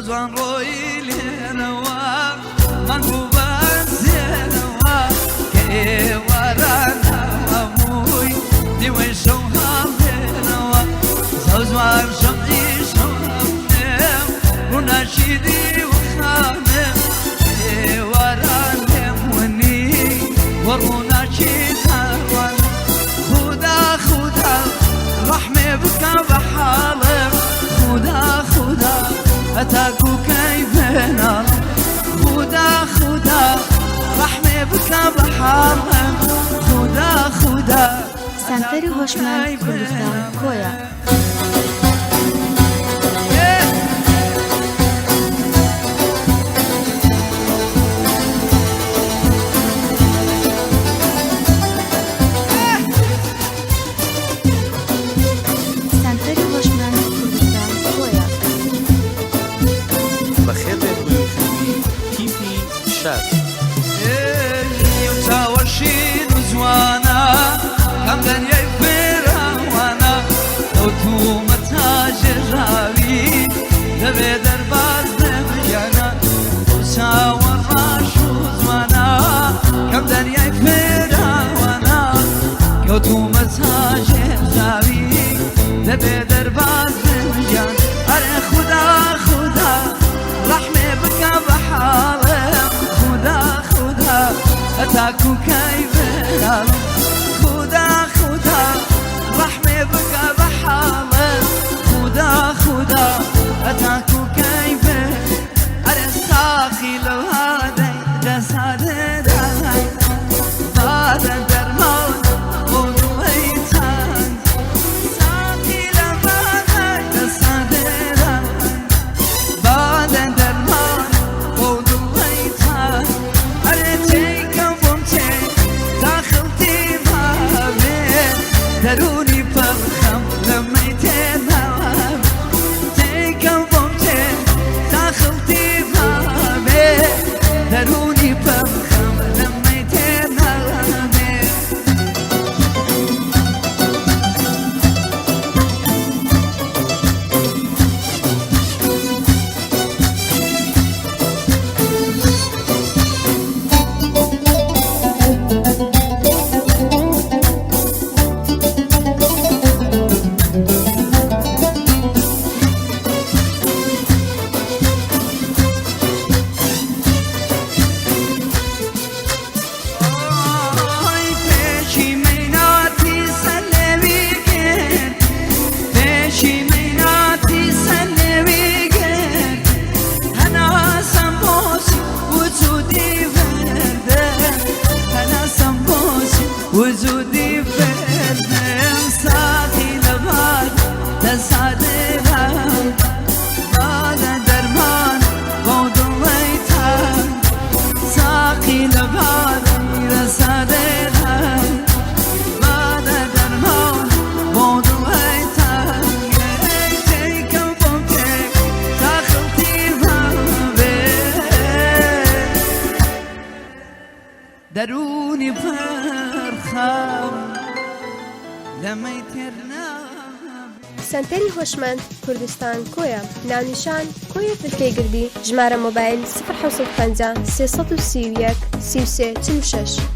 زوان روی لینوا من بوبان زینوا که واران هموی دیوی شوهم لینوا زوان شمعی شوهم وناشیدی وخامم که واران همونی وروناشید هوان خدا خدا رحمه بکا بحالم خدا خدا أتاكو كيفنا خدا خدا رحمة بك بحارهم خدا خدا سنتری هوشمند کردستان کویا وشين وزوانا همدن يفرا وانا لو تومة جراوي دبي درباز دمجانا وساور راش وزوانا همدن يفرا وانا لو تومة جراوي دبي درباز دمجانا أري خدا خدا رحمة بك بحالم خدا خدا أتاكو كيفنا خدا خدا رحمة بك بحالة خدا خدا أتاكو كيفنا أنا ساقي لو هذا جسد هاي بعد درمان ونويتان ساقي لو هذا جسد هاي بعد درمان ونويتان دروني فرخم لما يتنام تيكم بمتين داخلتي بابي دروني فرخم لما يتنام وجودي فردم ساقي لباد تسعدها بعد درمان وضويتها ساقي لباد تسعدها بعد درمان وضويتها جيتك وبمتك داخلتي بابي دروني سنتری هوشمند کردستان کویا ناونیشان کویا فلکەیگردی ژمارە مۆبایل 0 351 33 46